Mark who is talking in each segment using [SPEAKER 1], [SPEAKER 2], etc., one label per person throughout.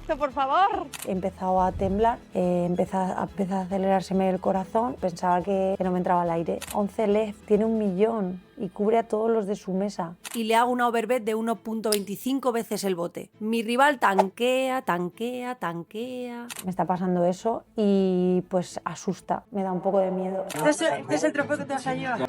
[SPEAKER 1] directo, por favor.
[SPEAKER 2] He empezado a temblar, empezó a acelerárseme el corazón, pensaba que no me entraba el aire. 11 LED, tiene 1 millón y cubre a todos los de su mesa.
[SPEAKER 1] Y le hago una overbet de 1.25 veces el bote. Mi rival tanquea.
[SPEAKER 2] Me está pasando eso y pues asusta, me da un poco de miedo.
[SPEAKER 1] Este es el trofeo que te vas a llevar.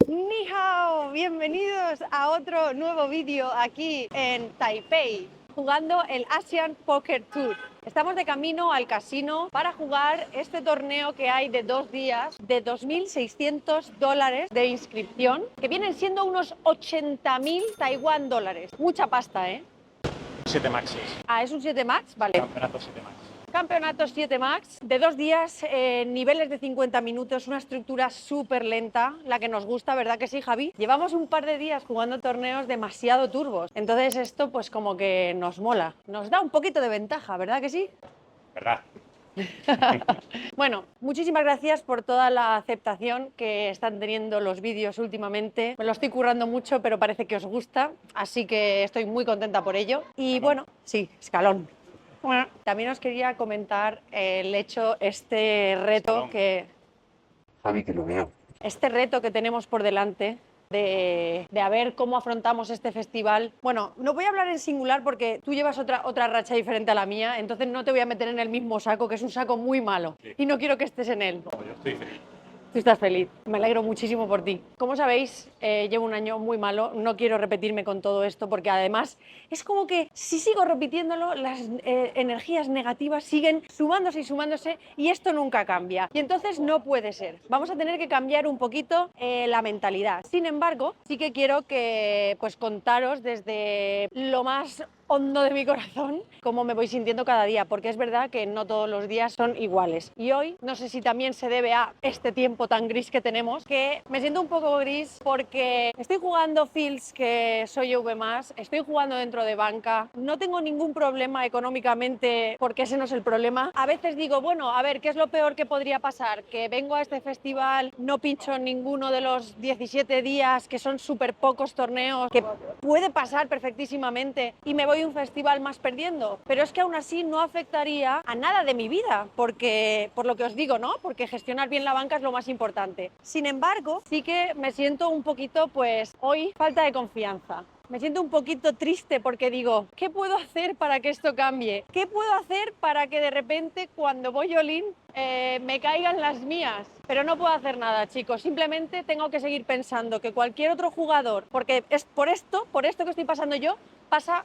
[SPEAKER 1] Ni hao, bienvenidos a otro nuevo vídeo aquí en Taipei, jugando el Asian Poker Tour. Estamos de camino al casino para jugar este torneo que hay de 2 días de $2.600 de inscripción, que vienen siendo unos 80.000 Taiwán dólares. Mucha pasta, ¿eh?
[SPEAKER 3] 7 maxes.
[SPEAKER 1] Ah, ¿es un 7 max? Vale.
[SPEAKER 3] Campeonato 7 max.
[SPEAKER 1] Campeonato 7 Max, de 2 días, niveles de 50 minutos, una estructura súper lenta, la que nos gusta, ¿verdad que sí, Javi? Llevamos un par de días jugando torneos demasiado turbos, entonces esto pues como que nos mola, nos da un poquito de ventaja, ¿verdad que sí?
[SPEAKER 3] ¿Verdad?
[SPEAKER 1] Bueno, muchísimas gracias por toda la aceptación que están teniendo los vídeos últimamente. Me lo estoy currando mucho, pero parece que os gusta, así que estoy muy contenta por ello. Y bueno, sí, escalón. También os quería comentar el hecho, este reto que tenemos por delante de a ver cómo afrontamos este festival. Bueno, no voy a hablar en singular porque tú llevas otra racha diferente a la mía, entonces no te voy a meter en el mismo saco, que es un saco muy malo, y no quiero que estés en él.
[SPEAKER 3] No, yo estoy feliz.
[SPEAKER 1] Tú estás feliz, me alegro muchísimo por ti. Como sabéis, llevo un año muy malo, no quiero repetirme con todo esto porque además es como que si sigo repitiéndolo, las energías negativas siguen sumándose y sumándose y esto nunca cambia. Y entonces no puede ser. Vamos a tener que cambiar un poquito la mentalidad. Sin embargo, sí que quiero que pues contaros desde lo más hondo de mi corazón cómo me voy sintiendo cada día, porque es verdad que no todos los días son iguales. Y hoy, no sé si también se debe a este tiempo tan gris que tenemos, que me siento un poco gris porque estoy jugando Fields, que soy V+, estoy jugando dentro de banca, no tengo ningún problema económicamente porque ese no es el problema. A veces digo, bueno, a ver, ¿qué es lo peor que podría pasar? Que vengo a este festival, no pincho en ninguno de los 17 días, que son súper pocos torneos, que puede pasar perfectísimamente y me voy a un festival más perdiendo, pero es que aún así no afectaría a nada de mi vida, porque, por lo que os digo, ¿no? Porque gestionar bien la banca es lo más importante. Sin embargo, sí que me siento un poquito, pues, hoy, falta de confianza. Me siento un poquito triste porque digo, ¿qué puedo hacer para que esto cambie? ¿Qué puedo hacer para que de repente cuando voy all-in me caigan las mías? Pero no puedo hacer nada, chicos. Simplemente tengo que seguir pensando que cualquier otro jugador, porque es por esto que estoy pasando yo, pasa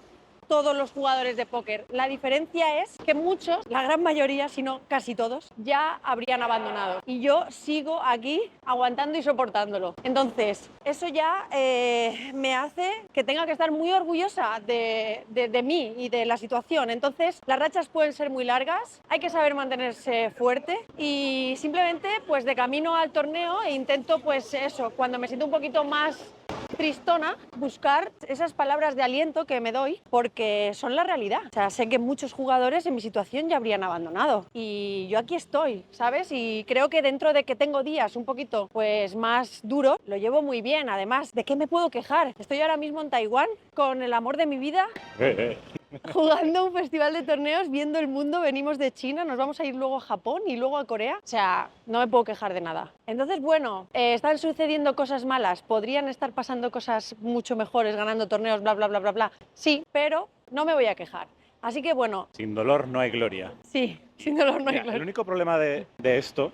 [SPEAKER 1] todos los jugadores de póker. La diferencia es que muchos, la gran mayoría, si no casi todos, ya habrían abandonado. Y yo sigo aquí aguantando y soportándolo. Entonces, eso ya me hace que tenga que estar muy orgullosa de mí y de la situación. Entonces, las rachas pueden ser muy largas, hay que saber mantenerse fuerte y simplemente, pues de camino al torneo intento, pues eso, cuando me siento un poquito más tristona, buscar esas palabras de aliento que me doy porque son la realidad. O sea, sé que muchos jugadores en mi situación ya habrían abandonado y yo aquí estoy, ¿sabes? Y creo que dentro de que tengo días un poquito pues más duros, lo llevo muy bien. Además, ¿de qué me puedo quejar? Estoy ahora mismo en Taiwán con el amor de mi vida. Jugando un festival de torneos, viendo el mundo, venimos de China, nos vamos a ir luego a Japón y luego a Corea. O sea, no me puedo quejar de nada. Entonces, bueno, están sucediendo cosas malas, podrían estar pasando cosas mucho mejores, ganando torneos, bla, bla, bla, bla, bla. Sí, pero no me voy a quejar. Así que bueno.
[SPEAKER 3] Sin dolor no hay gloria.
[SPEAKER 1] Sí, sin dolor no hay gloria.
[SPEAKER 3] El único problema de esto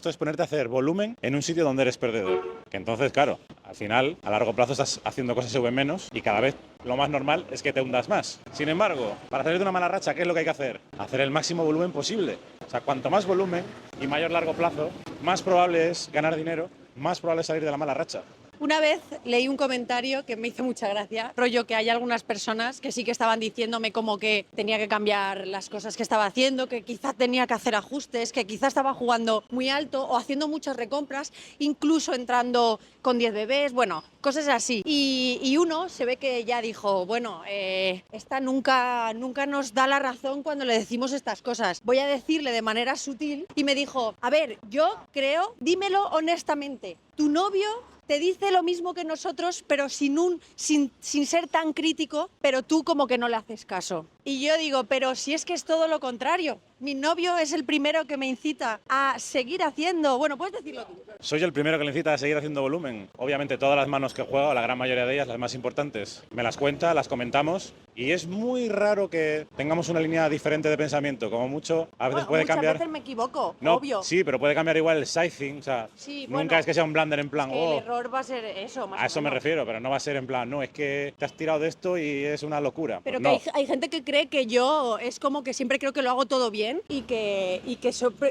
[SPEAKER 3] es ponerte a hacer volumen en un sitio donde eres perdedor. Que entonces, claro, al final, a largo plazo estás haciendo cosas V menos y cada vez lo más normal es que te hundas más. Sin embargo, para salir de una mala racha, ¿qué es lo que hay que hacer? Hacer el máximo volumen posible. O sea, cuanto más volumen y mayor largo plazo, más probable es ganar dinero, más probable es salir de la mala racha.
[SPEAKER 1] Una vez leí un comentario que me hizo mucha gracia, rollo que hay algunas personas que sí que estaban diciéndome como que tenía que cambiar las cosas que estaba haciendo, que quizá tenía que hacer ajustes, que quizá estaba jugando muy alto o haciendo muchas recompras, incluso entrando con 10 bebés, bueno, cosas así. Y uno se ve que ya dijo, bueno, esta nunca nos da la razón cuando le decimos estas cosas. Voy a decirle de manera sutil y me dijo, a ver, yo creo, dímelo honestamente, ¿tu novio te dice lo mismo que nosotros, pero sin ser tan crítico, pero tú como que no le haces caso. Y yo digo, pero si es que es todo lo contrario. Mi novio es el primero que me incita a seguir haciendo... Bueno, puedes decirlo tú.
[SPEAKER 3] Soy el primero que le incita a seguir haciendo volumen. Obviamente todas las manos que juego, la gran mayoría de ellas, las más importantes, me las cuenta, las comentamos y es muy raro que tengamos una línea diferente de pensamiento. Como mucho, a veces puede cambiar...
[SPEAKER 1] Muchas veces me equivoco,
[SPEAKER 3] no,
[SPEAKER 1] obvio.
[SPEAKER 3] Sí, pero puede cambiar igual el sizing, o sea,
[SPEAKER 1] sí,
[SPEAKER 3] nunca
[SPEAKER 1] bueno,
[SPEAKER 3] es que sea un blunder en plan...
[SPEAKER 1] Es que el error va a ser eso, más
[SPEAKER 3] a eso me refiero, pero no va a ser en plan, no, es que te has tirado de esto y es una locura.
[SPEAKER 1] Pero
[SPEAKER 3] pues
[SPEAKER 1] que hay gente que cree que yo es como que siempre creo que lo hago todo bien y que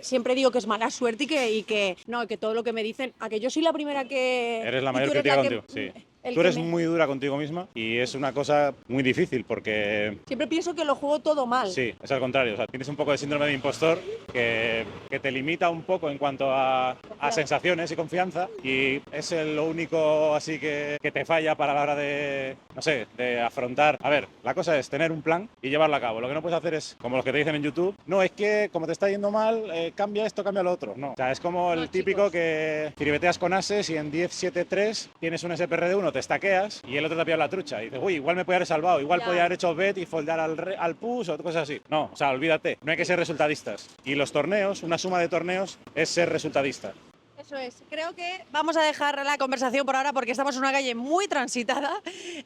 [SPEAKER 1] siempre digo que es mala suerte y que todo lo que me dicen, a que yo soy la primera que...
[SPEAKER 3] Eres la mayor crítica contigo, sí. Tú eres muy dura contigo misma y es una cosa muy difícil porque...
[SPEAKER 1] Siempre pienso que lo juego todo mal.
[SPEAKER 3] Sí, es al contrario. O sea, tienes un poco de síndrome de impostor que te limita un poco en cuanto a sensaciones y confianza y es lo único así que te falla para la hora de, no sé, de afrontar. A ver, la cosa es tener un plan y llevarlo a cabo. Lo que no puedes hacer es, como los que te dicen en YouTube, no, es que como te está yendo mal, cambia esto, cambia lo otro. No, o sea, es como el típico chicos, que tiribeteas con ases y en 10-7-3 tienes un SPR de 1, te estaqueas y el otro te ha pillado la trucha y dices, uy, igual me podía haber salvado, igual podía haber hecho bet y foldar al push o cosas así. No, o sea, olvídate, no hay que ser resultadistas. Y los torneos, una suma de torneos es ser resultadista.
[SPEAKER 1] Eso es. Creo que vamos a dejar la conversación por ahora porque estamos en una calle muy transitada.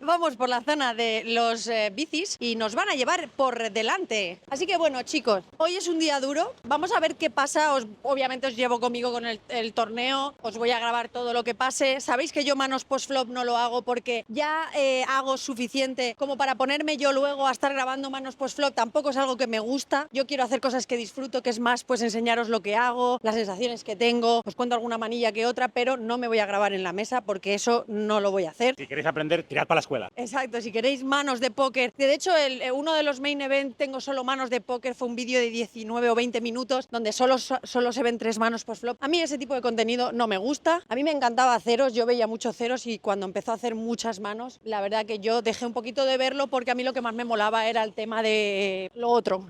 [SPEAKER 1] Vamos por la zona de los bicis y nos van a llevar por delante. Así que bueno, chicos, hoy es un día duro. Vamos a ver qué pasa. Obviamente os llevo conmigo con el torneo. Os voy a grabar todo lo que pase. Sabéis que yo manos post-flop no lo hago porque ya hago suficiente como para ponerme yo luego a estar grabando manos post-flop. Tampoco es algo que me gusta. Yo quiero hacer cosas que disfruto, que es más pues enseñaros lo que hago, las sensaciones que tengo. Os cuento alguna manilla que otra, pero no me voy a grabar en la mesa porque eso no lo voy a hacer.
[SPEAKER 3] Si queréis aprender, tirad para la escuela.
[SPEAKER 1] Exacto, si queréis manos de póker. De hecho, uno de los main event tengo solo manos de póker, fue un vídeo de 19 o 20 minutos donde solo se ven 3 manos post-flop. A mí ese tipo de contenido no me gusta. A mí me encantaba ceros, yo veía muchos ceros y cuando empezó a hacer muchas manos, la verdad que yo dejé un poquito de verlo porque a mí lo que más me molaba era el tema de lo otro.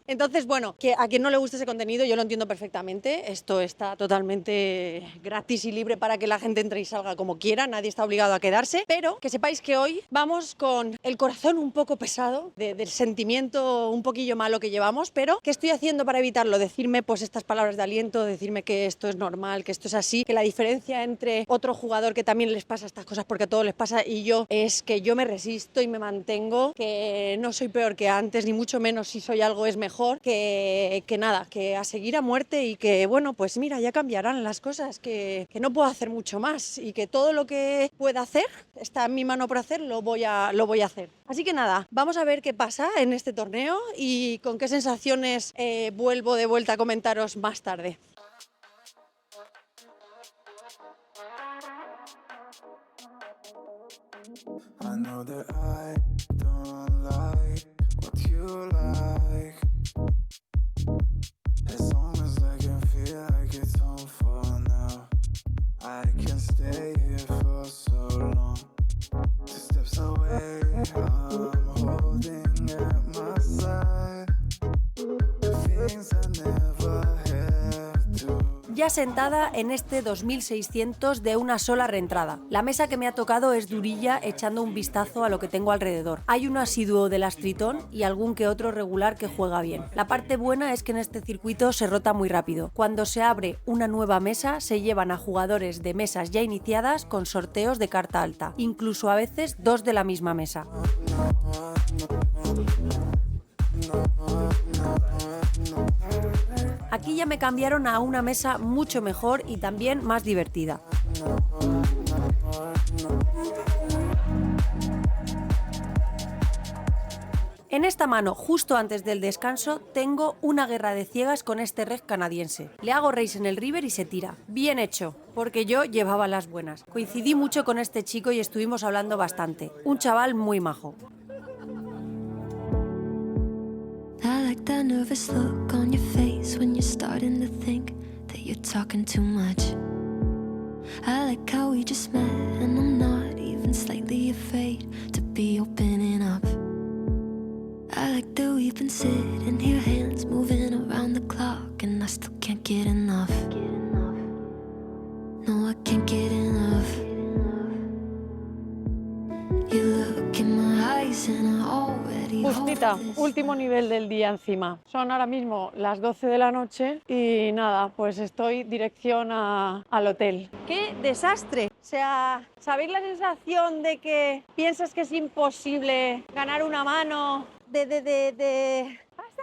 [SPEAKER 1] Entonces, bueno, que a quien no le guste ese contenido yo lo entiendo perfectamente. Esto está totalmente gratis y libre para que la gente entre y salga como quiera. Nadie está obligado a quedarse. Pero que sepáis que hoy vamos con el corazón un poco pesado del sentimiento un poquillo malo que llevamos. Pero ¿qué estoy haciendo para evitarlo? Decirme pues estas palabras de aliento, decirme que esto es normal, que esto es así, que la diferencia entre otro jugador que también les pasa estas cosas porque a todos les pasa y yo es que yo me resisto y me mantengo, que no soy peor que antes, ni mucho menos si soy algo es mejor. Que nada, que a seguir a muerte y que bueno, pues mira, ya cambiarán las cosas, que no puedo hacer mucho más y que todo lo que pueda hacer, está en mi mano por hacer, lo voy a hacer. Así que nada, vamos a ver qué pasa en este torneo y con qué sensaciones vuelvo de vuelta a comentaros más tarde.
[SPEAKER 4] I know that I don't like what you like. As long as I can feel like it's home for now, I can stay here for so long. 2 steps away, I'm holding at my side. The things I never had to.
[SPEAKER 2] Ya sentada en este 2600 de una sola reentrada. La mesa que me ha tocado es durilla, echando un vistazo a lo que tengo alrededor. Hay un asiduo de las Tritón y algún que otro regular que juega bien. La parte buena es que en este circuito se rota muy rápido. Cuando se abre una nueva mesa, se llevan a jugadores de mesas ya iniciadas con sorteos de carta alta, incluso a veces 2 de la misma mesa. Aquí ya me cambiaron a una mesa mucho mejor y también más divertida. En esta mano, justo antes del descanso, tengo una guerra de ciegas con este reg canadiense. Le hago raise en el river y se tira. Bien hecho, porque yo llevaba las buenas. Coincidí mucho con este chico y estuvimos hablando bastante. Un chaval muy majo.
[SPEAKER 5] I like that nervous look on your face when you're starting to think that you're talking too much. I like how we just met and I'm not even slightly afraid to be opening up. I like that we've been sitting here, hands moving around the clock, and I still can't get enough. No, I can't get enough. already
[SPEAKER 1] Justita,
[SPEAKER 5] hopeless.
[SPEAKER 1] último nivel del día encima. Son ahora mismo las 12 de la noche y nada, pues estoy dirección al hotel. ¡Qué desastre! O sea, ¿sabéis la sensación de que piensas que es imposible ganar una mano ¿Hasta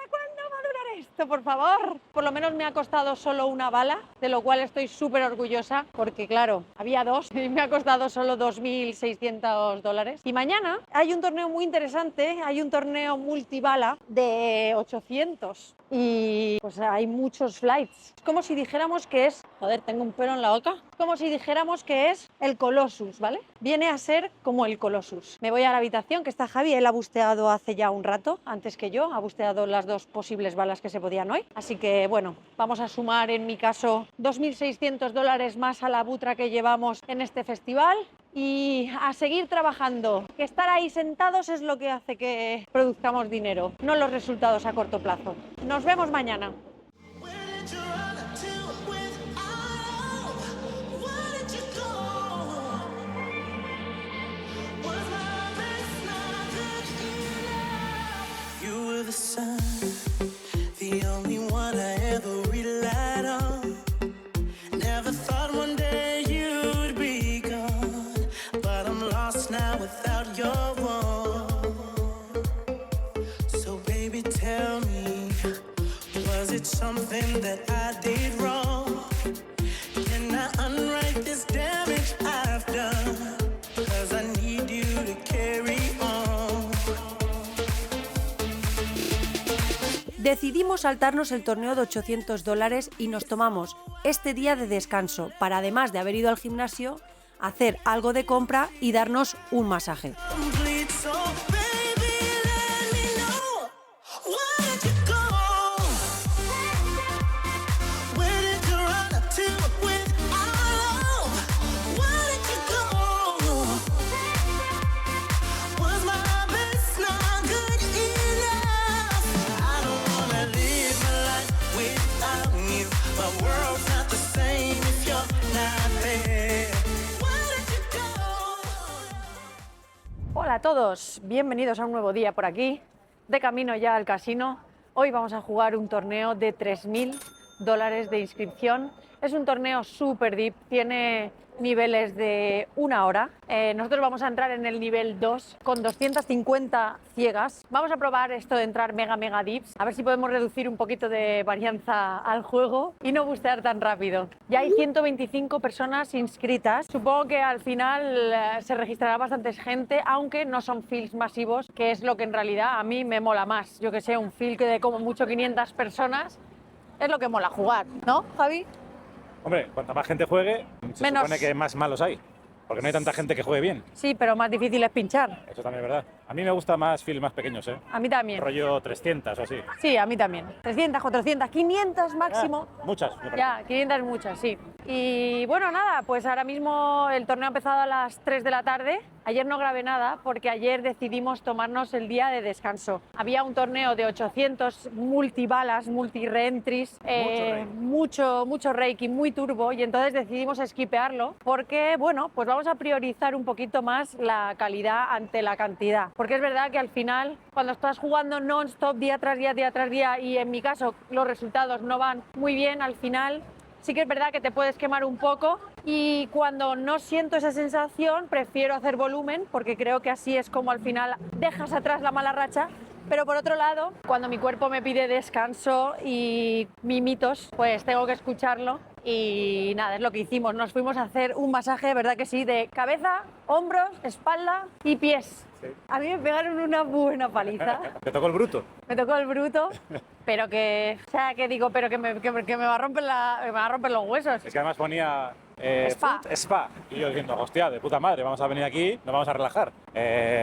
[SPEAKER 1] cuándo va a durar esto, por favor? Por lo menos me ha costado solo una bala, de lo cual estoy súper orgullosa, porque claro, había dos y me ha costado solo $2.600. Y mañana hay un torneo muy interesante, hay un torneo multibala de 800 y pues hay muchos flights. Es como si dijéramos que es... Joder, tengo un pelo en la boca. Es como si dijéramos que es el Colossus, ¿vale? Viene a ser como el Colossus. Me voy a la habitación, que está Javi, él ha busteado hace ya un rato, antes que yo, ha busteado las dos posibles balas que se podían hoy. Así que, bueno, vamos a sumar, en mi caso, $2.600 más a la butra que llevamos en este festival y a seguir trabajando. Que estar ahí sentados es lo que hace que produzcamos dinero, no los resultados a corto plazo. Nos vemos mañana.
[SPEAKER 6] You were the sun, the only one I ever relied on. Never thought one day you'd be gone, but I'm lost now without your warmth. So baby, tell me, was it something that I did wrong? Can I unwrite this damage I've done? 'Cause I need you to carry on.
[SPEAKER 2] Decidimos saltarnos el torneo de $800 y nos tomamos este día de descanso para, además de haber ido al gimnasio, hacer algo de compra y darnos un masaje.
[SPEAKER 6] Complete, so baby, let me know, where did you go? Where did you run up to with our love? Where did you go? Was my best not good enough? I don't wanna live my life without you. My world's not the same if you're not there. Where did you go?
[SPEAKER 1] Hola a todos, bienvenidos a un nuevo día por aquí, de camino ya al casino. Hoy vamos a jugar un torneo de $3.000 de inscripción. Es un torneo súper deep, tiene niveles de 1 hora. Nosotros vamos a entrar en el nivel 2 con 250 ciegas. Vamos a probar esto de entrar mega deeps, a ver si podemos reducir un poquito de varianza al juego y no bustear tan rápido. Ya hay 125 personas inscritas. Supongo que al final se registrará bastante gente, aunque no son fields masivos, que es lo que en realidad a mí me mola más. Yo que sé, un field que de como mucho 500 personas es lo que mola jugar, ¿no, Javi?
[SPEAKER 3] Hombre, cuanta más gente juegue, se
[SPEAKER 1] Menos.
[SPEAKER 3] supone que más malos hay. Porque no hay tanta gente que juegue bien.
[SPEAKER 1] Sí, pero más difícil es pinchar.
[SPEAKER 3] Eso también es verdad. A mí me gusta más fields más pequeños, ¿eh?
[SPEAKER 1] A mí también.
[SPEAKER 3] Rollo 300 o así.
[SPEAKER 1] Sí, a mí también. 300, 400, 500 máximo.
[SPEAKER 3] Muchas, me parece.
[SPEAKER 1] Ya, 500 muchas, sí. Y bueno, nada, pues ahora mismo el torneo ha empezado a las 3 de la tarde. Ayer no grabé nada porque ayer decidimos tomarnos el día de descanso. Había un torneo de 800 multibalas, multi-reentries, mucho reiki, muy turbo, y entonces decidimos esquipearlo porque, bueno, pues vamos a priorizar un poquito más la calidad ante la cantidad. Porque es verdad que al final, cuando estás jugando non-stop día tras día, y en mi caso los resultados no van muy bien, al final sí que es verdad que te puedes quemar un poco, y cuando no siento esa sensación prefiero hacer volumen porque creo que así es como al final dejas atrás la mala racha. Pero por otro lado, cuando mi cuerpo me pide descanso y mimitos, pues tengo que escucharlo. Y nada, es lo que hicimos. Nos fuimos a hacer un masaje, ¿verdad que sí? De cabeza, hombros, espalda y pies.
[SPEAKER 3] Sí.
[SPEAKER 1] A mí me pegaron una buena paliza.
[SPEAKER 3] ¿Te tocó el bruto?
[SPEAKER 1] Me tocó el bruto, pero que, o sea, que digo, pero que me va a romper me va a romper los huesos.
[SPEAKER 3] Es que además ponía
[SPEAKER 1] Spa.
[SPEAKER 3] Spa. Y yo diciendo, hostia, de puta madre, vamos a venir aquí, nos vamos a relajar.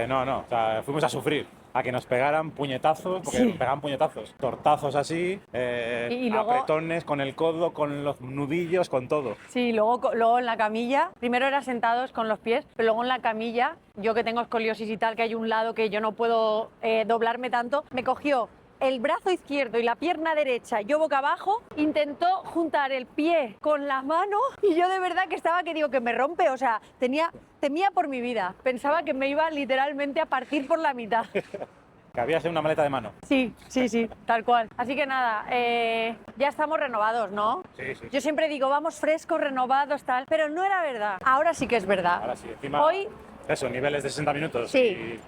[SPEAKER 3] No, o sea, fuimos a sufrir. A que nos pegaran puñetazos, porque
[SPEAKER 1] Sí.
[SPEAKER 3] nos pegaban puñetazos, tortazos así,
[SPEAKER 1] Y luego-
[SPEAKER 3] apretones con el codo, con los nudillos, con todo.
[SPEAKER 1] Sí, luego en la camilla, primero era sentados con los pies, pero luego en la camilla, yo que tengo escoliosis y tal, que hay un lado que yo no puedo doblarme tanto, me cogió el brazo izquierdo y la pierna derecha, yo boca abajo, intentó juntar el pie con la mano y yo de verdad que estaba que digo que me rompe, o sea, temía por mi vida, pensaba que me iba literalmente a partir por la mitad.
[SPEAKER 3] Cabía hacer una maleta de mano.
[SPEAKER 1] Sí, tal cual. Así que nada, ya estamos renovados, ¿no?
[SPEAKER 3] Sí.
[SPEAKER 1] Yo siempre digo, vamos frescos, renovados, tal, pero no era verdad. Ahora sí que es verdad.
[SPEAKER 3] Ahora sí, encima,
[SPEAKER 1] Hoy,
[SPEAKER 3] eso, niveles de 60 minutos.
[SPEAKER 1] sí,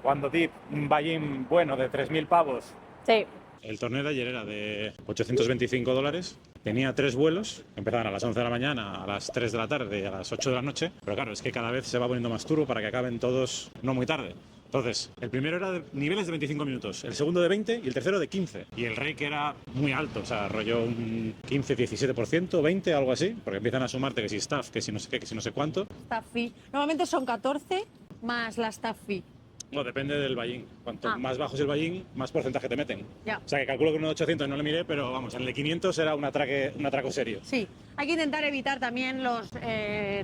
[SPEAKER 3] Jugando deep, un buy-in bueno de 3.000 pavos.
[SPEAKER 1] sí.
[SPEAKER 3] El torneo de ayer era de $825. Tenía 3 vuelos, empezaban a las 11 de la mañana, a las 3 de la tarde y a las 8 de la noche. Pero claro, es que cada vez se va poniendo más turbo para que acaben todos no muy tarde. Entonces, el primero era de niveles de 25 minutos, el segundo de 20 y el tercero de 15. Y el rake era muy alto, o sea, rollo un 15, 17%, 20, algo así, porque empiezan a sumarte que si staff, que si no sé qué, que si no sé cuánto.
[SPEAKER 1] Staff fee. Normalmente son 14 más la staff fee.
[SPEAKER 3] No, depende del buy-in. Cuanto más bajo es el buy-in, más porcentaje te meten.
[SPEAKER 1] Ya.
[SPEAKER 3] O sea, que calculo que uno de 800 no le miré, pero vamos, en el de 500 era un atraco serio.
[SPEAKER 1] Sí, hay que intentar evitar también los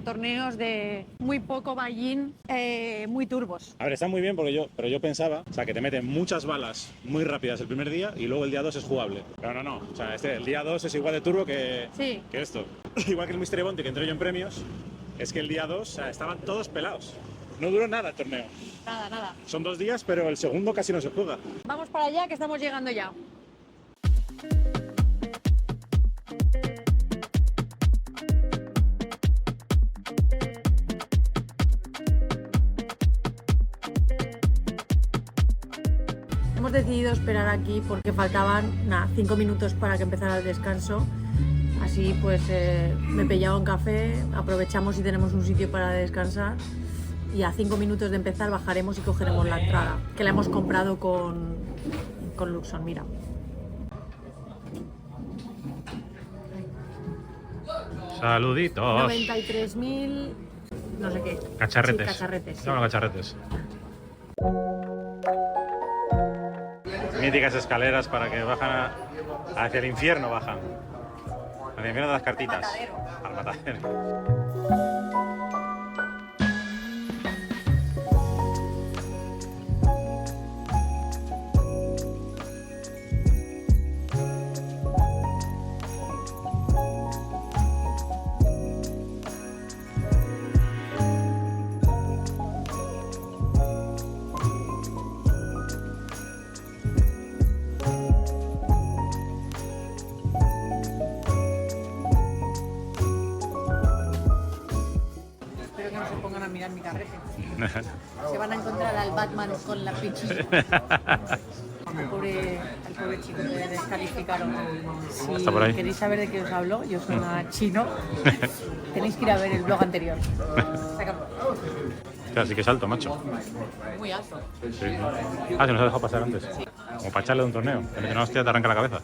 [SPEAKER 1] torneos de muy poco buy-in, muy turbos.
[SPEAKER 3] A ver, está muy bien pero yo pensaba, o sea, que te meten muchas balas muy rápidas el primer día y luego el día 2 es jugable. Pero no, o sea, el día 2 es igual de turbo que esto. Igual que el Mystery Bounty que entré yo en premios, es que el día 2, o sea, estaban todos pelados. No duró nada el torneo.
[SPEAKER 1] Nada.
[SPEAKER 3] Son 2 días, pero el segundo casi no se juega.
[SPEAKER 1] Vamos para allá, que estamos llegando ya. Hemos decidido esperar aquí porque faltaban 5 minutos para que empezara el descanso. Así pues me he pillado un café, aprovechamos y tenemos un sitio para descansar. Y a 5 minutos de empezar bajaremos y cogeremos la entrada, que la hemos comprado con Luxon, mira.
[SPEAKER 3] Saluditos.
[SPEAKER 1] 93.000, no sé qué.
[SPEAKER 3] Cacharretes.
[SPEAKER 1] Sí, cacharretes. Sí.
[SPEAKER 3] Llámalo cacharretes. Míticas escaleras para que bajan hacia el infierno, bajan. Hacia el infierno de las cartitas. Al matadero.
[SPEAKER 1] Espero que no se pongan a mirar mi carrete. Se van a encontrar al Batman con la pichilla. Al pobre chico que descalificaron. Si
[SPEAKER 3] Está por ahí.
[SPEAKER 1] queréis saber de qué os hablo, yo soy una chino. Tenéis que ir a ver el blog anterior. Sácalo.
[SPEAKER 3] Claro, sí que es alto, macho.
[SPEAKER 1] Muy alto.
[SPEAKER 3] Sí. Se nos ha dejado pasar antes. Como para echarle de un torneo. Te mete una hostia, te arranca la cabeza.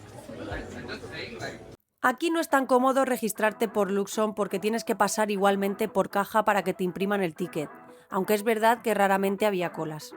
[SPEAKER 2] Aquí no es tan cómodo registrarte por Luxon porque tienes que pasar igualmente por caja para que te impriman el ticket, aunque es verdad que raramente había colas.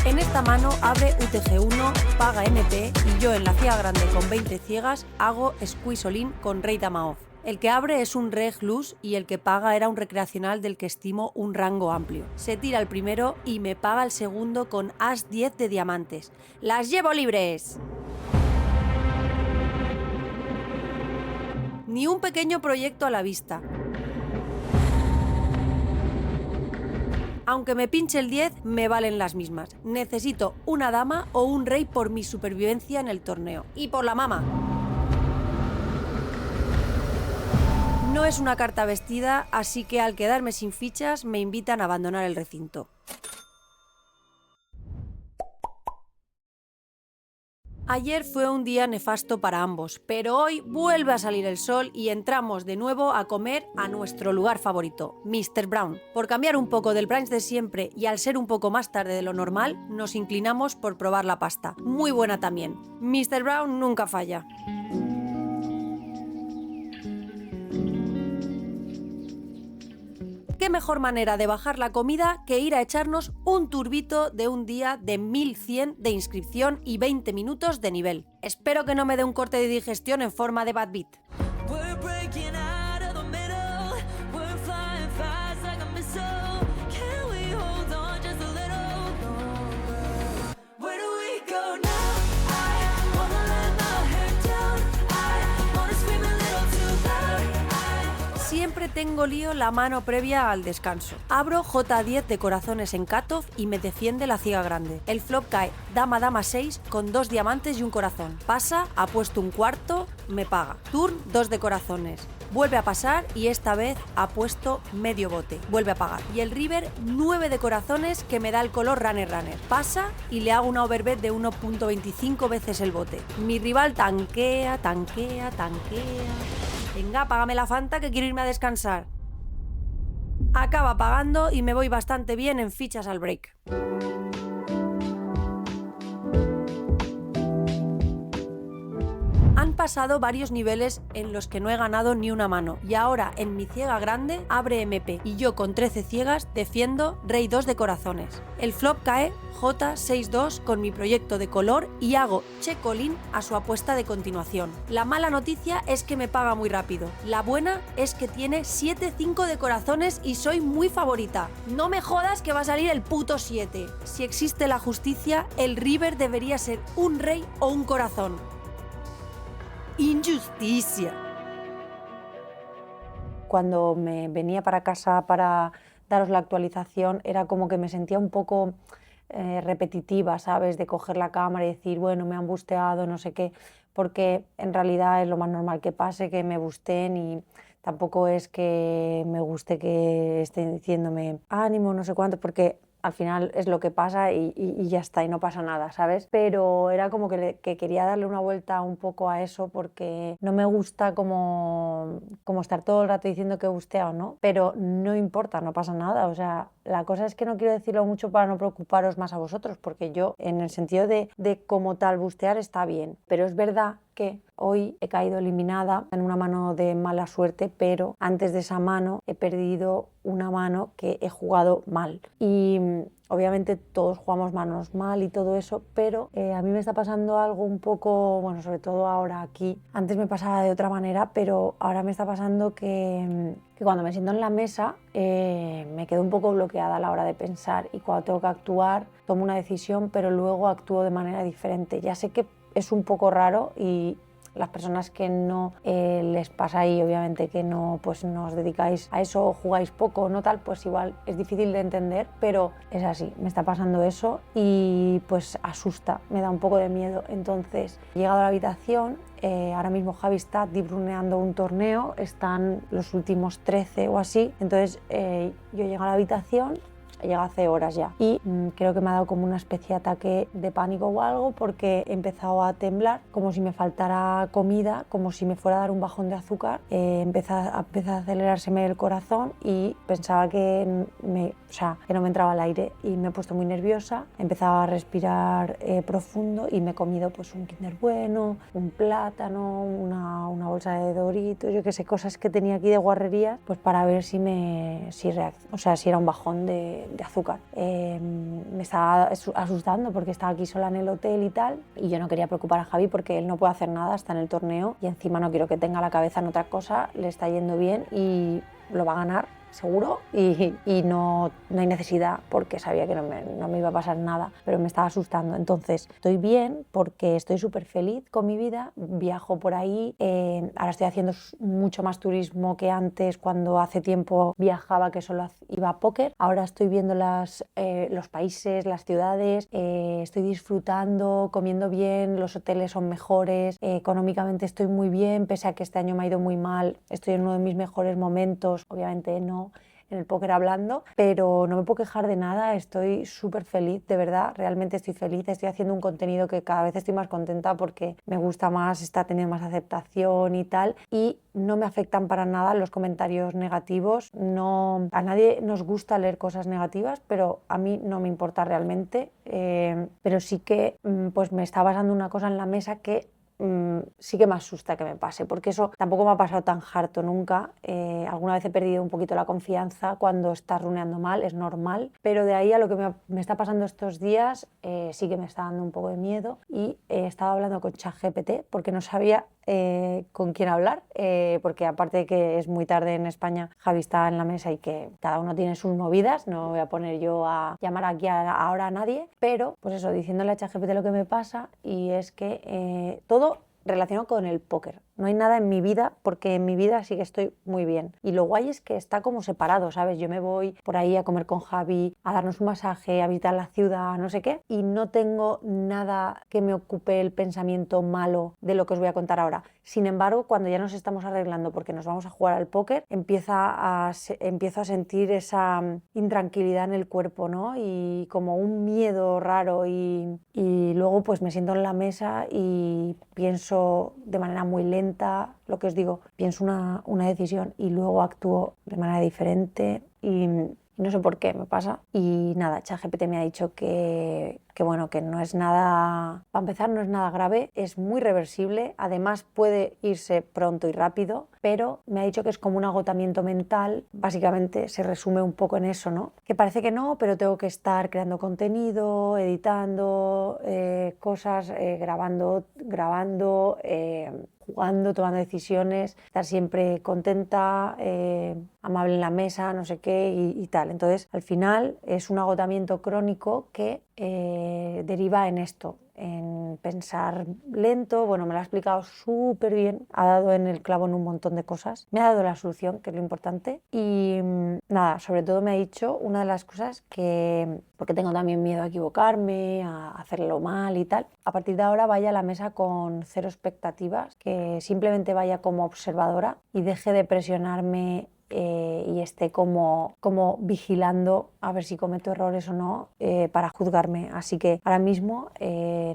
[SPEAKER 2] En esta mano abre UTG1, paga MP y yo en la ciega grande con 20 ciegas hago squeeze all in con Rey Dama Off. El que abre es un reg loose y el que paga era un recreacional del que estimo un rango amplio. Se tira el primero y me paga el segundo con as 10 de diamantes. ¡Las llevo libres! Ni un pequeño proyecto a la vista. Aunque me pinche el 10, me valen las mismas. Necesito una dama o un rey por mi supervivencia en el torneo. Y por la mama. No es una carta vestida, así que al quedarme sin fichas me invitan a abandonar el recinto. Ayer fue un día nefasto para ambos, pero hoy vuelve a salir el sol y entramos de nuevo a comer a nuestro lugar favorito, Mr. Brown. Por cambiar un poco del brunch de siempre y al ser un poco más tarde de lo normal, nos inclinamos por probar la pasta. Muy buena también. Mr. Brown nunca falla. ¿Qué mejor manera de bajar la comida que ir a echarnos un turbito de un día de 1100 de inscripción y 20 minutos de nivel? Espero que no me dé un corte de digestión en forma de bad beat.
[SPEAKER 6] We're breaking out of the middle. We're flying fast like a missile. Can we hold on just a little longer? Where do we go now? I wanna let my hair down. I wanna scream a little too loud.
[SPEAKER 2] Siempre tengo lío la mano previa al descanso. Abro J10 de corazones en cutoff y me defiende la ciega grande. El flop cae dama dama 6 con 2 diamantes y un corazón. Pasa, apuesto un cuarto, me paga. Turn 2 de corazones. Vuelve a pasar y esta vez ha puesto medio bote. Vuelve a pagar. Y el river 9 de corazones que me da el color runner runner. Pasa y le hago una overbet de 1.25 veces el bote. Mi rival tanquea. Venga, págame la Fanta que quiero irme a descansar. Acaba pagando y me voy bastante bien en fichas al break. Han pasado varios niveles en los que no he ganado ni una mano y ahora en mi ciega grande abre MP y yo con 13 ciegas defiendo rey 2 de corazones. El flop cae J62 con mi proyecto de color y hago check-all-in a su apuesta de continuación. La mala noticia es que me paga muy rápido. La buena es que tiene 7-5 de corazones y soy muy favorita. No me jodas que va a salir el puto 7. Si existe la justicia, el river debería ser un rey o un corazón. Injusticia. Cuando me venía para casa para daros la actualización, era como que me sentía un poco repetitiva, ¿sabes? De coger la cámara y decir, bueno, me han busteado, no sé qué, porque en realidad es lo más normal que pase, que me busteen y tampoco es que me guste que estén diciéndome ánimo, no sé cuánto, porque al final es lo que pasa y ya está, y no pasa nada, ¿sabes? Pero era como que quería darle una vuelta un poco a eso porque no me gusta como estar todo el rato diciendo que he busteado, ¿no? Pero no importa, no pasa nada, o sea, la cosa es que no quiero decirlo mucho para no preocuparos más a vosotros, porque yo, en el sentido de como tal bustear está bien, pero es verdad que hoy he caído eliminada en una mano de mala suerte, pero antes de esa mano he perdido una mano que he jugado mal. Y obviamente todos jugamos manos mal y todo eso, pero a mí me está pasando algo un poco, bueno, sobre todo ahora aquí. Antes me pasaba de otra manera, pero ahora me está pasando que cuando me siento en la mesa me quedo un poco bloqueada a la hora de pensar y cuando tengo que actuar tomo una decisión, pero luego actúo de manera diferente. Ya sé que es un poco raro y las personas que no les pasa ahí, obviamente que no, pues no os dedicáis a eso o jugáis poco o no tal, pues igual es difícil de entender, pero es así, me está pasando eso y pues asusta, me da un poco de miedo. Entonces he llegado a la habitación, ahora mismo Javi está dibruneando un torneo, están los últimos 13 o así, entonces yo llego a la habitación, llega hace horas ya y creo que me ha dado como una especie de ataque de pánico o algo porque he empezado a temblar como si me faltara comida, como si me fuera a dar un bajón de azúcar, empieza a acelerárseme el corazón y pensaba que no me entraba el aire y me he puesto muy nerviosa, he empezado a respirar profundo y me he comido pues un Kinder Bueno, un plátano, una bolsa de Doritos, yo qué sé, cosas que tenía aquí de guarrería, pues para ver si era un bajón de azúcar. Me estaba asustando porque estaba aquí sola en el hotel y tal, y yo no quería preocupar a Javi porque él no puede hacer nada, está en el torneo y encima no quiero que tenga la cabeza en otra cosa, le está yendo bien y lo va a ganar seguro y no hay necesidad porque sabía que no me iba a pasar nada, pero me estaba asustando. Entonces estoy bien porque estoy súper feliz con mi vida, viajo por ahí, ahora estoy haciendo mucho más turismo que antes cuando hace tiempo viajaba que solo iba a póker, ahora estoy viendo los países, las ciudades, estoy disfrutando, comiendo bien, los hoteles son mejores, económicamente estoy muy bien, pese a que este año me ha ido muy mal, estoy en uno de mis mejores momentos, obviamente no en el póker hablando, pero no me puedo quejar de nada, estoy súper feliz, de verdad, realmente estoy feliz, estoy haciendo un contenido que cada vez estoy más contenta porque me gusta más, está teniendo más aceptación y tal, y no me afectan para nada los comentarios negativos, no, a nadie nos gusta leer cosas negativas, pero a mí no me importa realmente, pero sí que pues me está pasando una cosa en la mesa que sí que me asusta que me pase, porque eso tampoco me ha pasado tan harto nunca. Alguna vez he perdido un poquito la confianza cuando estás runeando mal, es normal, pero de ahí a lo que me está pasando estos días sí que me está dando un poco de miedo y he estado hablando con ChatGPT porque no sabía con quién hablar, porque aparte de que es muy tarde en España, Javi está en la mesa y que cada uno tiene sus movidas, no voy a poner yo a llamar aquí ahora a nadie, pero pues eso, diciéndole a ChatGPT lo que me pasa y es que todo relacionado con el póker. No hay nada en mi vida, porque en mi vida sí que estoy muy bien. Y lo guay es que está como separado, ¿sabes? Yo me voy por ahí a comer con Javi, a darnos un masaje, a visitar la ciudad, no sé qué, y no tengo nada que me ocupe el pensamiento malo de lo que os voy a contar ahora. Sin embargo, cuando ya nos estamos arreglando porque nos vamos a jugar al póker, empiezo a sentir esa intranquilidad en el cuerpo, ¿no? Y como un miedo raro y luego pues me siento en la mesa y pienso de manera muy lenta, lo que os digo, pienso una decisión y luego actúo de manera diferente y no sé por qué me pasa. Y nada, ChatGPT me ha dicho que bueno, que no es nada, para empezar no es nada grave, es muy reversible, además puede irse pronto y rápido, pero me ha dicho que es como un agotamiento mental, básicamente se resume un poco en eso, ¿no? Que parece que no, pero tengo que estar creando contenido, editando cosas, grabando, jugando, tomando decisiones, estar siempre contenta, amable en la mesa, no sé qué y tal. Entonces, al final es un agotamiento crónico que deriva en esto, en pensar lento. Bueno, me lo ha explicado súper bien, ha dado en el clavo en un montón de cosas, me ha dado la solución, que es lo importante, y nada, sobre todo me ha dicho una de las cosas que, porque tengo también miedo a equivocarme, a hacerlo mal y tal, a partir de ahora vaya a la mesa con cero expectativas, que simplemente vaya como observadora y deje de presionarme y esté como vigilando a ver si cometo errores o no para juzgarme. Así que ahora mismo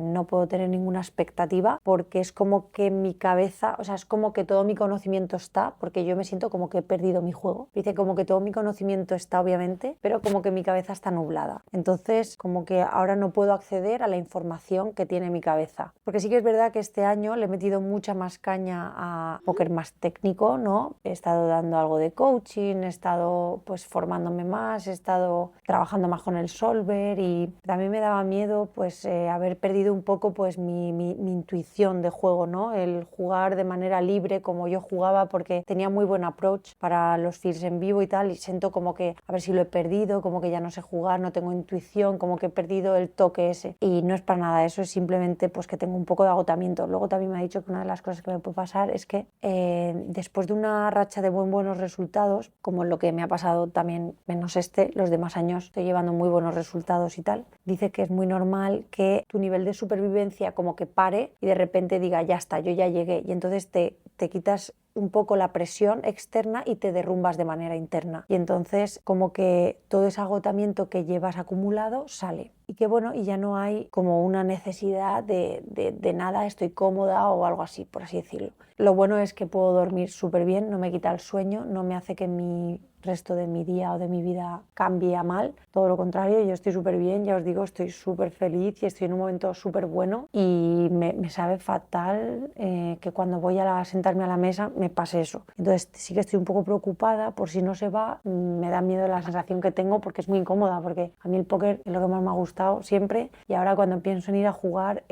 [SPEAKER 2] no puedo tener ninguna expectativa porque es como que mi cabeza, o sea, es como que todo mi conocimiento está, porque yo me siento como que he perdido mi juego. Dice como que todo mi conocimiento está, obviamente, pero como que mi cabeza está nublada. Entonces, como que ahora no puedo acceder a la información que tiene mi cabeza. Porque sí que es verdad que este año le he metido mucha más caña a póker más técnico, ¿no? He estado dando algo de coaching, he estado pues formándome más, he estado trabajando más con el solver y también me daba miedo pues haber perdido un poco pues mi intuición de juego, ¿no? El jugar de manera libre como yo jugaba porque tenía muy buen approach para los feeds en vivo y tal y siento como que a ver si lo he perdido, como que ya no sé jugar, no tengo intuición, como que he perdido el toque ese y no es para nada eso, es simplemente pues que tengo un poco de agotamiento. Luego también me ha dicho que una de las cosas que me puede pasar es que después de una racha de buenos resultados, como lo que me ha pasado también menos los demás años estoy llevando muy buenos resultados y tal, dice que es muy normal que tu nivel de supervivencia como que pare y de repente diga ya está, yo ya llegué y entonces te quitas un poco la presión externa y te derrumbas de manera interna y entonces como que todo ese agotamiento que llevas acumulado sale y que bueno, y ya no hay como una necesidad de nada, estoy cómoda o algo así, por así decirlo. Lo bueno es que puedo dormir súper bien, no me quita el sueño, no me hace que mi resto de mi día o de mi vida cambie a mal, todo lo contrario, yo estoy súper bien, ya os digo, estoy súper feliz y estoy en un momento súper bueno y me sabe fatal que cuando voy a sentarme a la mesa me pase eso. Entonces sí que estoy un poco preocupada por si no se va, me da miedo la sensación que tengo porque es muy incómoda, porque a mí el póker es lo que más me ha gustado siempre y ahora cuando pienso en ir a jugar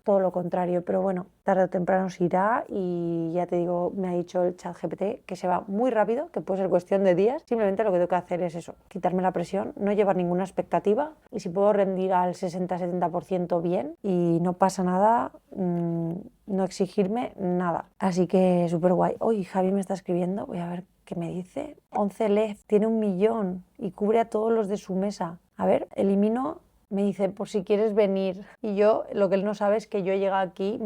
[SPEAKER 2] todo lo contrario, pero bueno, tarde o temprano se irá y ya te digo, me ha dicho el ChatGPT que se va muy rápido, que puede ser cuestión de días, simplemente lo que tengo que hacer es eso, quitarme la presión, no llevar ninguna expectativa y si puedo rendir al 60-70% bien y no pasa nada, no exigirme nada. Así que súper guay. Hoy Javi me está escribiendo, voy a ver qué me dice. 11 LEF, tiene 1 millón y cubre a todos los de su mesa. A ver, elimino. Me dice, por si quieres venir. Y yo, lo que él no sabe es que yo he llegado aquí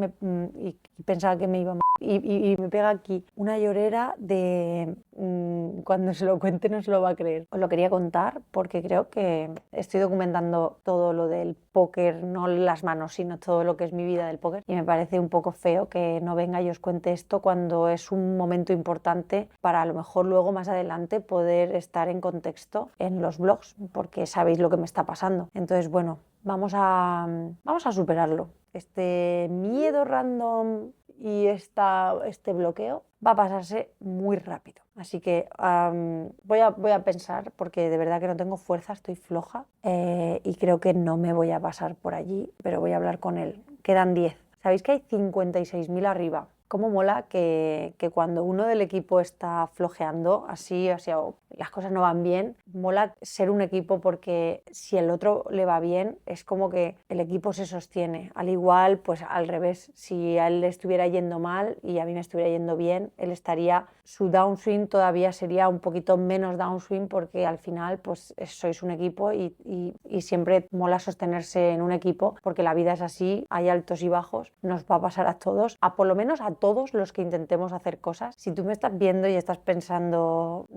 [SPEAKER 2] y pensaba que me iba a y me pega aquí una llorera de... cuando se lo cuente no se lo va a creer. Os lo quería contar porque creo que estoy documentando todo lo del póker, no las manos, sino todo lo que es mi vida del póker. Y me parece un poco feo que no venga y os cuente esto cuando es un momento importante para a lo mejor luego más adelante poder estar en contexto en los blogs, porque sabéis lo que me está pasando. Entonces, bueno, vamos a superarlo. Este miedo random y este bloqueo va a pasarse muy rápido. Así que voy a pensar, porque de verdad que no tengo fuerza, estoy floja y creo que no me voy a pasar por allí, pero voy a hablar con él. Quedan 10. ¿Sabéis que hay 56.000 arriba? ¿Cómo mola que cuando uno del equipo está flojeando así, o sea, las cosas no van bien, mola ser un equipo porque si el otro le va bien es como que el equipo se sostiene. Al igual, pues al revés, si a él le estuviera yendo mal y a mí me estuviera yendo bien, él estaría, su downswing todavía sería un poquito menos downswing porque al final pues sois un equipo y siempre mola sostenerse en un equipo porque la vida es así, hay altos y bajos, nos va a pasar a todos, a por lo menos a todos los que intentemos hacer cosas. Si tú me estás viendo y estás pensando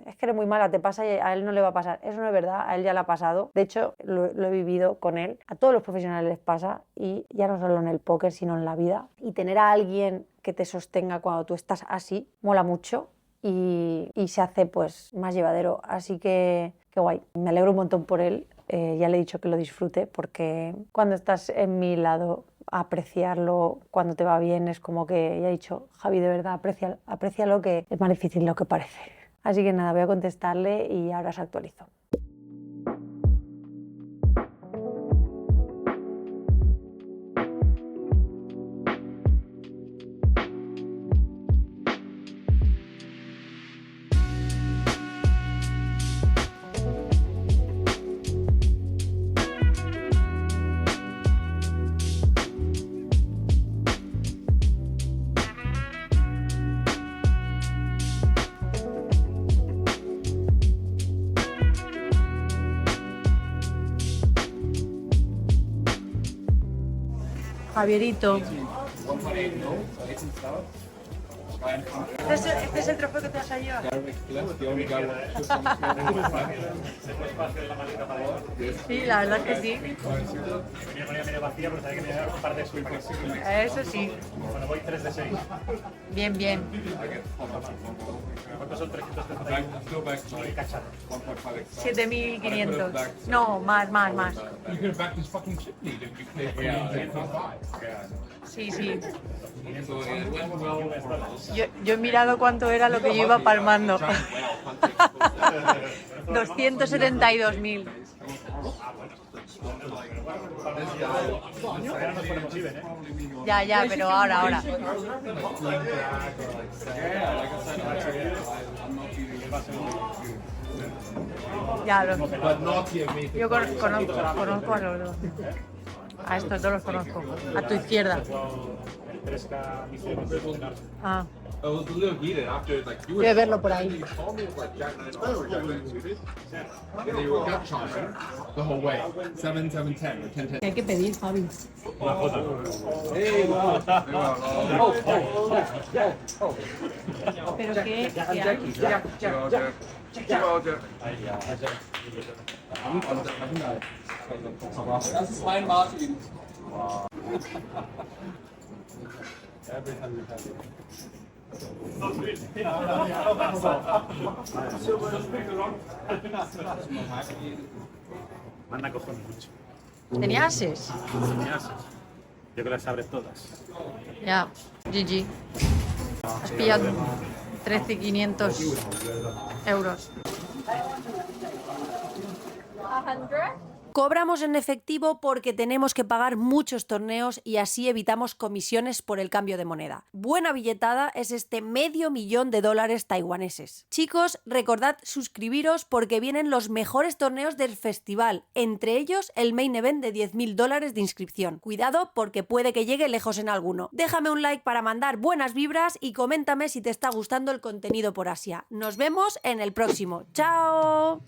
[SPEAKER 2] es que eres muy mala, te pasa y a él no le va a pasar, eso no es verdad, a él ya le ha pasado. De hecho, lo he vivido con él, a todos los profesionales les pasa, y ya no solo en el póker sino en la vida. Y tener a alguien que te sostenga cuando tú estás así mola mucho y se hace pues más llevadero. Así que qué guay, me alegro un montón por él. Ya le he dicho que lo disfrute porque cuando estás en mi lado, apreciarlo cuando te va bien es como que ya he dicho, Javi, de verdad, aprecia lo que es más difícil lo que parece. Así que nada, voy a contestarle y ahora os actualizo. Javierito. Este es el trofeo que te vas a llevar. Sí, la verdad que sí. Eso sí.
[SPEAKER 3] Bueno, voy 3 de 6.
[SPEAKER 2] Bien, bien.
[SPEAKER 3] ¿Cuántos son 300 cacharros?
[SPEAKER 2] 7.500. No, más. Sí, sí. Yo he mirado cuánto era lo que yo iba palmando. 272.000. Ya, pero ahora. Ya, yo conozco a los dos. A estos dos los conozco. A tu izquierda. Ah. Voy a verlo por ahí. ¿Qué hay que pedir, Javi?
[SPEAKER 3] Una foto.
[SPEAKER 2] ¿Pero qué?
[SPEAKER 3] Manda cojones mucho.
[SPEAKER 2] ¿Tenía ases?
[SPEAKER 3] Yo que las sabré todas.
[SPEAKER 2] Ya, GG. Has pillado 13.500 euros. Cobramos en efectivo porque tenemos que pagar muchos torneos y así evitamos comisiones por el cambio de moneda. Buena billetada es este $500,000 taiwaneses. Chicos, recordad suscribiros porque vienen los mejores torneos del festival, entre ellos el main event de $10.000 de inscripción. Cuidado porque puede que llegue lejos en alguno. Déjame un like para mandar buenas vibras y coméntame si te está gustando el contenido por Asia. Nos vemos en el próximo. ¡Chao!